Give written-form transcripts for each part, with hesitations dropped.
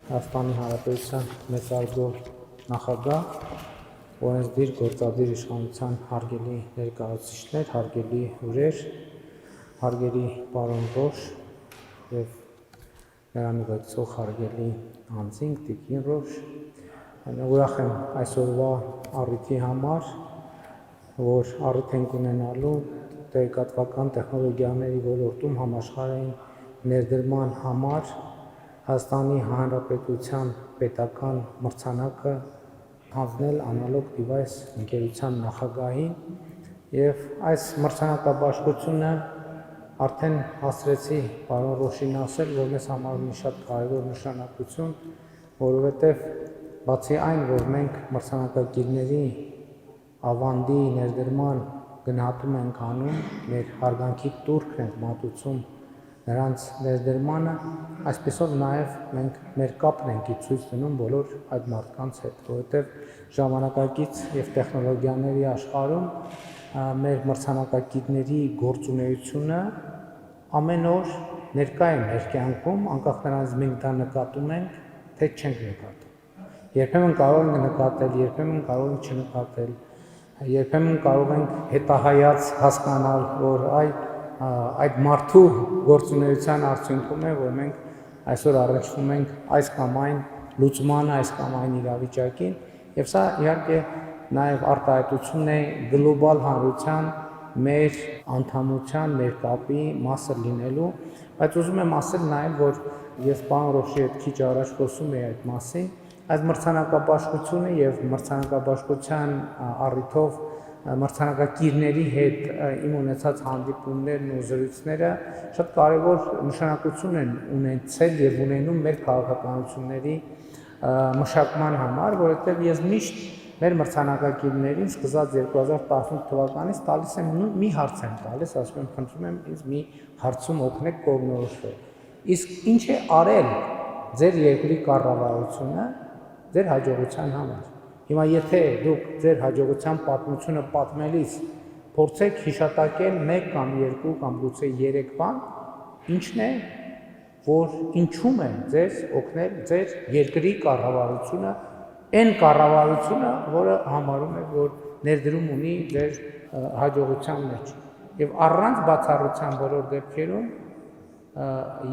Հայաստանի Հանրապետության մեծարգո նախագահ, օրենսդիր գործադիր իշխանության հարգելի ներկայացուցիչներ, հարգելի հյուրեր, հարգելի պարոն Ռոշ եւ նրան ուղեկցող հարգելի անձինք, Տիկին Ռոշ, ուրախ եմ այսօրվա առիթի համար, որ առիթ ենք ունենալու տեղեկատվական տեխնոլոգիաների ոլորտում համաշխարհային ներդրման համար Հայաստանի Հանրապետության պետական մրցանակը հանձնել Analog Device ընկերության նախագահին եւ այս մրցանակաբաշխությունը արդեն հասցրեցի պարոն Ռոշին ասել, որ մեզ համար մի շատ կարևոր նշանակություն, որովհետեւ բացի այն, որ մենք մրցանակակիրների ավանդի ներդրման գնահատում ենք անում, մեր հարգանքի տուրքն ենք մատուցում նրանց ներդրմանը, այսպեսով նաև մենք մեր կապն ենք ցույց տնում բոլոր այդ մարդկանց հետ, որովհետև ժամանակակից եւ տեխնոլոգիաների աշխարհում մեր մրցանակակիրների գործունեությունը ամեն օր ներկա է մեր կյանքում, անկախ նրանից մենք դա նկատում ենք, թե չենք նկատում։ Երբեմն կարող ենք նկատել, երբեմն կարող ենք չնկատել, երբեմն կարող ենք հետահայաց հասկանալ, որ այդ մարդու գործունեության արդյունքում է, որ մենք այսօր առնչվում ենք այս կամ այն լուծմանը, այս կամ այն իրավիճակին, եւ սա իհարկե նաեւ արտահայտություն է գլոբալ հանրության մեր անդամության, մեր կապի մասը լինելու, բայց ուզում եմ ասել նաեւ, որ ես պարոն Ռոշի հետ քիչ առաջ խոսում էի այդ մասին, այս մրցանակաբաշխությունը եւ մրցանակաբաշխության առիթով մրցանակակիրների հետ իմ ունեցած հանդիպումներն ու զրույցները շատ կարևոր նշանակություն են ունեցել եւ ունենում մեր քաղաքականությունների մշակման համար, որովհետեւ ես միշտ մեր մրցանակակիրներին սկսած 2018 թվականից տալիս եմ մի հարց եմ տալիս, ասում եմ, խնդրում եմ ինձ մի հարցում օգնեք կողմնորոշվել։ Իսկ ինչ է արել ձեր երկրի կառավարությունը ձեր հաջողության համար։ Հիմա եթե դուք ձեր հաջողության պատմությունը պատմելիս փորձեք հիշատակել 1 կամ 2 կամ գուցե 3 բան, ինչն է, որ ինչում է ձեզ օգնել ձեր երկրի կառավարությունը, այն կառավարությունը, որը համարում է, որ ներդրում ունի ձեր հաջողության մեջ։ Եվ առանց բացառության բոլոր դեպքերում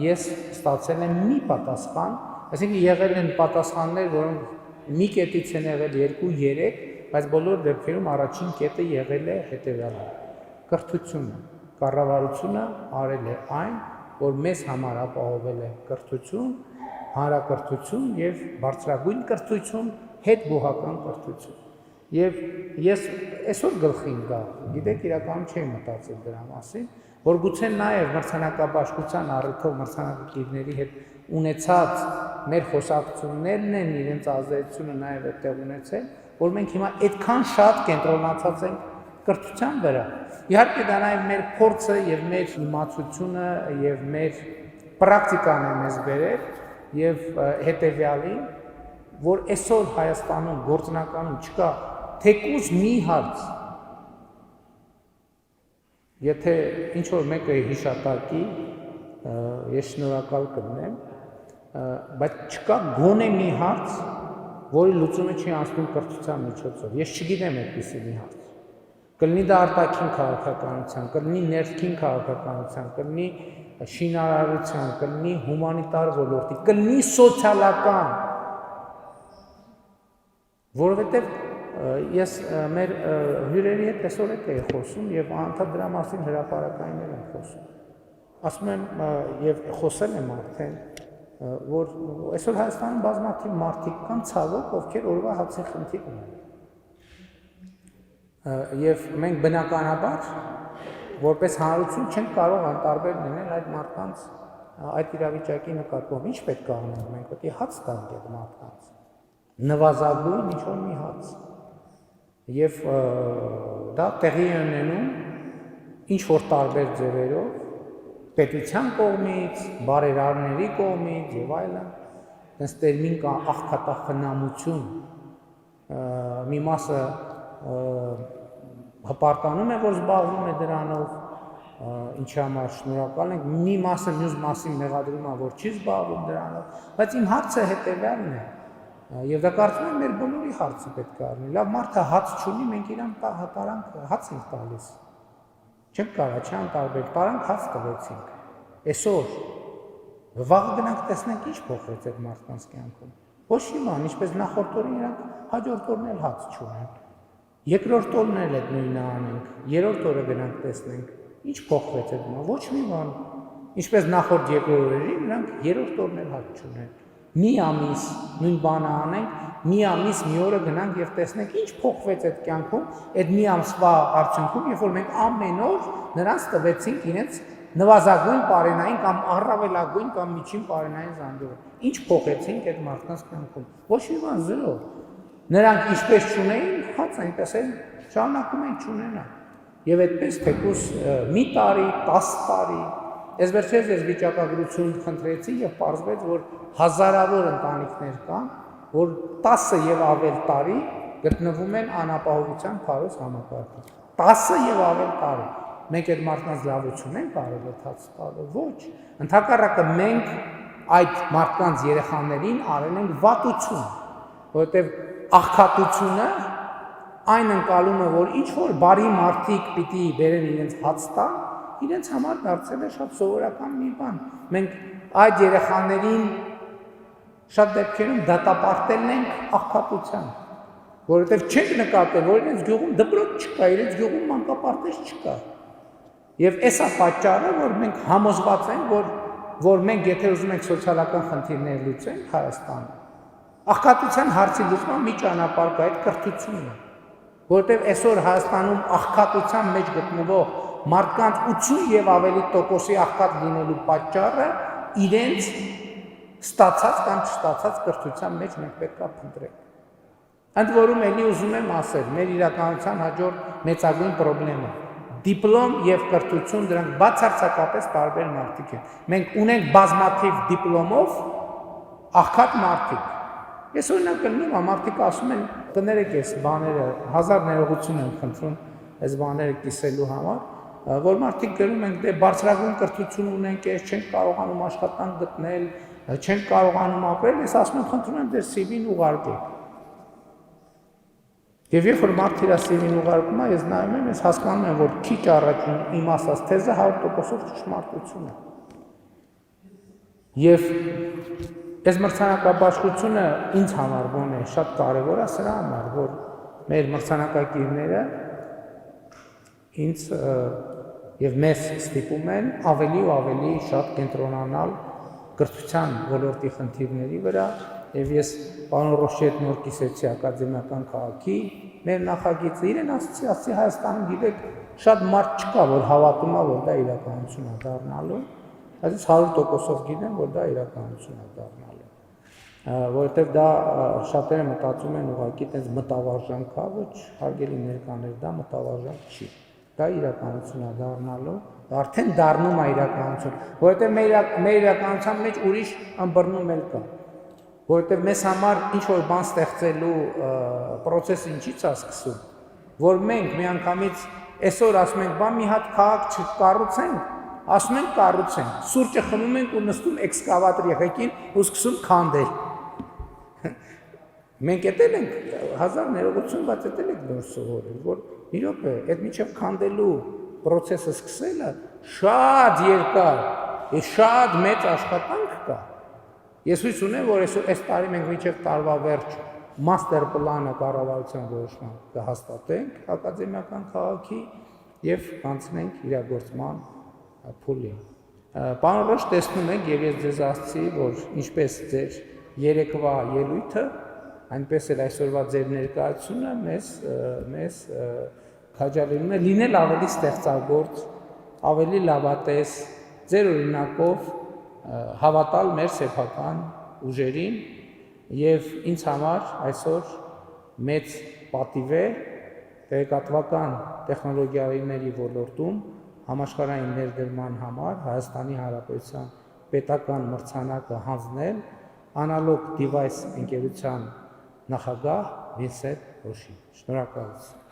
ես ստացել եմ մի պատասխան, այսինքն եղել են պատասխաններ, որոնք մի կետից են եղել 2-3, բայց բոլոր դեպքերում առաջին կետը եղել է հետևյալը. կրթությունը, կառավարությունը արել է այն, որ մեզ համար ապահովել է կրթություն, հանրակրթություն եւ բարձրագույն կրթություն, հետբուհական կրթություն։ Եվ ես այսօր գլխին գա, գիտեք, իրականում չէի մտածել դրա մասին, որ գուցե նաեւ մրցանակաբաշխության առիթով մրցանակակիրների հետ ունեցած մեր խոսակցություններն են իրենց ազդեցությունը նաև այդտեղ ունեցել, որ մենք հիմա այդքան շատ կենտրոնացած ենք կրթության վրա։ Իհարկե դա նաև մեր փորձը եւ մեր իմացությունը եւ մեր պրակտիկան է մեզ բերել եւ հետեւյալին, որ այսօր Հայաստանում գործնականում չկա թեկուզ մի հարց, եթե ինչ որ մեկը հիշատակի, ես շնորհակալ կլինեմ, բայց չկա գոնե մի հարց, որի լուծումը չի անցնում կրթության միջոցով։ Ես չգիտեմ այդպիսի մի հարց։ Կլինի դա արտաքին քաղաքականության, կլինի ներքին քաղաքականության, կլինի շինարարության, կլինի հումանիտար ոլորտի, կլինի սոցիալական, որովհետև ես մեր հյուրերի հետ այսօր էի խոսում եւ անդադ դրա մասին հրապարակայիններ եմ խոսում։ Ասում եմ եւ խոսել եմ արդեն, որ այսօր Հայաստանում բազմաթիվ մարդիկ կան ցավոք, ովքեր օրվա հացի խնդիր ունեն։ Եվ մենք բնականաբար որպես հանրություն չենք կարող անտարբեր լինել այդ մարդկանց այդ իրավիճակի նկատմամբ։ Ինչ պետք է անենք, մենք պետք է հաց տանք այդ մարդկանց։ Նվազագույն ինչ-որ մի հաց։ Եվ դա տեղի է ունենում ինչ-որ տարբեր ձևերով, պետության կողմից, բարերարների կողմից եւ այլն, այս տերմին կա աղքատախնամություն, մի մասը հպարտանում է, որ զբաղվում է դրանով, ինչի համար շնորհակալ ենք, մի մասը մյուս մասին մեղադրում է, որ չի զբաղվում դրանով, բայց իմ հարցը հետևյալն է, եւ դա կարծում եմ մեր բոլորի հարցը պետք է առնի, լավ մարդը հաց չունի, մենք իրան պարանք հաց ենք տալիս, չենք կարա չանտարբեր, պարանք հաց տվեցինք, այսօր, վաղ գնանք տեսնենք ինչ փոխվեց այդ մարդկանց կյանքում, ոչ իման, ինչպես նախորդ օրը իրանք հաջորդ օրն էլ հաց չունեն, երկրորդ օրն էլ այդ նույնը անենք, երրորդ օրը գնանք տեսնենք, ինչ փոխվեց այդ մա, ոչ մի բան, ինչպես նախորդ երկրորդ օրերին, նրանք երրորդ օրն էլ հաց չունեն, մի ամիս նույն բանը անենք, մի ամիս մի օրը գնանք եւ տեսնենք ինչ փոխվեց այդ կյանքում, այդ մի ամսվա արդյունքում, երբ որ մենք ամեն օր նրանց տվեցինք իրենց նվազագույն պարենային կամ առավելագույն կամ միջին պարենային զանգերը, ինչ փոխեցինք այդ մարդկանց կյանքում, ոչ մի բան զրո, նրանք ինչպես չունեին, հաց այնպես էլ շարունակում են չունենալ, եւ այդպես թեկուս մի տարի, 10 տարի, ես վերջերս ես վիճակագրություն խնդրեցի եւ պարզվեց, որ հազարավոր ընտանիքներ կան, որ 10 եւ ավել տարի գտնվում են անապահովության քարոզ համակարգում, 10 եւ ավել տարի, մենք այդ մարդկանց լավություն ենք արել այդ հաց տալը, ոչ, ընդհակառակը մենք այդ մարդկանց երեխաներին արել ենք վատություն, որովհետեւ աղքատությունը այն ընկալում է, որ ինչ-որ բարի մարդիկ պիտի բերեն իրենց հաց տան, իրենց համար դարձել է շատ սովորական մի բան։ Մենք այդ երեխաներին շատ դեպքերում դատապարտել ենք աղքատության, որովհետև չենք նկատել, որ իրենց գյուղում դպրոց չկա, իրենց գյուղում մանկապարտեզ չկա։ Եվ էսա պատճառը, որ մենք համոզված ենք, որ մենք եթե ուզում ենք սոցիալական խնդիրներ լուծենք Հայաստանում, աղքատության հարցի լուծման մի ճանապարհ կա, այդ կրթությունն է։ Որտեւ այսօր Հայաստանում աղքատության մեջ գտնվող մարդկանց 80 եւ ավելի տոկոսի աղքատ լինելու պատճառը իրենց ստացած կամ չստացած կրթության մեջ մենք պետք է փնտրենք։ Ընդ որում էլի ուզում եմ ասել, մեր իրականության հաջորդ մեծագույն խնդիրը դիպլոմ եւ կրթություն դրանք բացարձակապես տարբեր մարդիկ են։ Մենք ունենք բազմաթիվ դիպլոմով աղքատ մարդիկ։ Ես օրինակ կլինեմ, մարդիկ ասում են, կներեք այս բաները, 1000 ներողություն եմ խնդրում այս բաները կիսելու համար, որ մարդիկ գրում են, դե բարձրագույն կրթություն ունենք, ես չենք կարողանում աշխատանք գտնել, չենք կարողանում ապրել, ես ասում եմ, խնդրում եմ դեր CV-ն ուղարկեք։ Եվ երբ որ մարդ իր CV-ն ուղարկում է, ես նայում եմ, ես հասկանում եմ, որ քիչ առաջ իմ ասած թեզը 100% ճշմարտություն է։ Եվ այս մրցանակաբաշխությունը ինձ համար ոնց է շատ կարևոր է սրա համար, որ մեր մրցանակակիրները ինձ եւ մեզ ստիպում են ավելի ու ավելի շատ կենտրոնանալ կրթության ոլորտի խնդիրների վրա եւ ես պարոն Ռոշետ նոր կիսեցի ակադեմիական քաղաքի մեր նախագիծը իրեն ասացի Հայաստանում գիտեք շատ մարդ չկա որ հավատում է որ դա իրականություն է դառնալու այս 100%-ով գիտեմ որ դա իրականություն է դառնալու որովհետեւ դա շատերը մտածում են ուղղակի այդպես մտավարժան կա ոչ հարգելի ներկաներ դա մտավարժան չի դա իրականություն է դառնալու արդեն դառնում է իրականություն որովհետեւ մեր իրականության մեջ ուրիշ ըմբռնում էլ կա որովհետեւ մեզ համար ինչ որ բան ստեղծելու process-ը ինչից է սկսում որ մենք միանգամից այսօր ասում ենք բան մի հատ քաղաք չկառուցենք ասում ենք կառուցենք սուրճը խմում ենք ու նստում էքսկավատորի ղեկին ու սկսում քանդել մենք էտել ենք 1000 ներողություն բայց էտել ենք նոր սովորել որ մի րոպե այդ միջև քանդելու process-ը սկսելը շատ երկար է շատ մեծ աշխատանք կա Ես հույս ունեմ, որ այս տարի մենք մինչև տարվա վերջ մաստեր պլանը կառավարության որոշման կհաստատենք ակադեմիական քաղաքի եւ կանցնենք իրագործման փուլին։ Պարոն Ռոշ տեսնում եք եւ ես ձեզ ասացի, որ ինչպես ձեր երեկվա ելույթը, այնպես էլ այսօրվա ձեր ներկայացումը մեզ քաջալերում է լինել ավելի ստեղծագործ, ավելի լավատես, ձեր օրինակով հավատալ մեր սեփական ուժերին եւ ինձ համար այսօր մեծ պատիվ է տեղեկատվական տեխնոլոգիաների ոլորտում համաշխարհային ներդրման համար Հայաստանի Հանրապետության պետական մրցանակը հանձնել Analog Device ընկերության նախագահ Վինսենտ Ռոշին։ Շնորհակալություն։